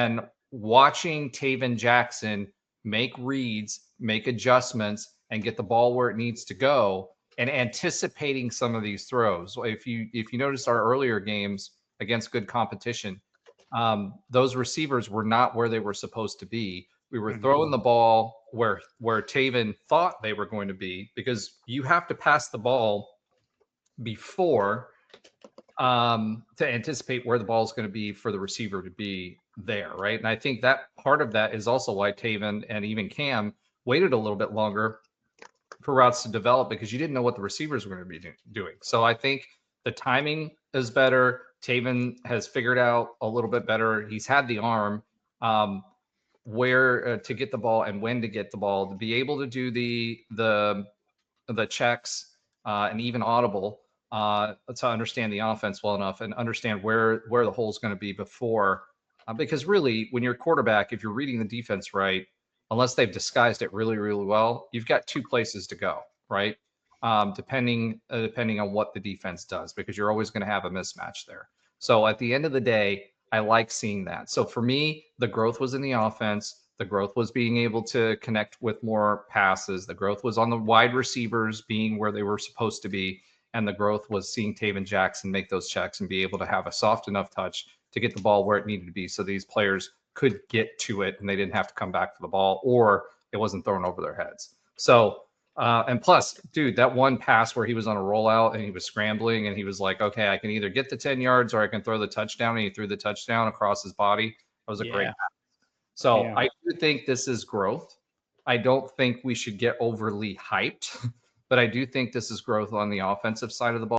and watching Taven Jackson make reads, make adjustments, and get the ball where it needs to go, and anticipating some of these throws. If you notice our earlier games against good competition, those receivers were not where they were supposed to be. We were throwing the ball where Taven thought they were going to be, because you have to pass the ball before to anticipate where the ball is going to be for the receiver to be there, right? And I think that part of that is also why Taven and even Cam waited a little bit longer for routes to develop, because you didn't know what the receivers were going to be doing. So I think the timing is better. Taven has figured out a little bit better. He's had the arm where to get the ball and when to get the ball, to be able to do the checks and even audible to understand the offense well enough and understand where the hole is going to be before. Because really, when you're a quarterback, if you're reading the defense right, unless they've disguised it really, really well, you've got two places to go, right? Depending on what the defense does, because you're always going to have a mismatch there. So at the end of the day, I like seeing that. So for me, the growth was in the offense. The growth was being able to connect with more passes. The growth was on the wide receivers being where they were supposed to be. And the growth was seeing Taven Jackson make those checks and be able to have a soft enough touch to get the ball where it needed to be, so these players could get to it and they didn't have to come back for the ball, or it wasn't thrown over their heads. So, and plus, dude, that one pass where he was on a rollout and he was scrambling and he was like, okay, I can either get the 10 yards or I can throw the touchdown. And he threw the touchdown across his body. That was a great pass. So I do think this is growth. I don't think we should get overly hyped, but I do think this is growth on the offensive side of the ball.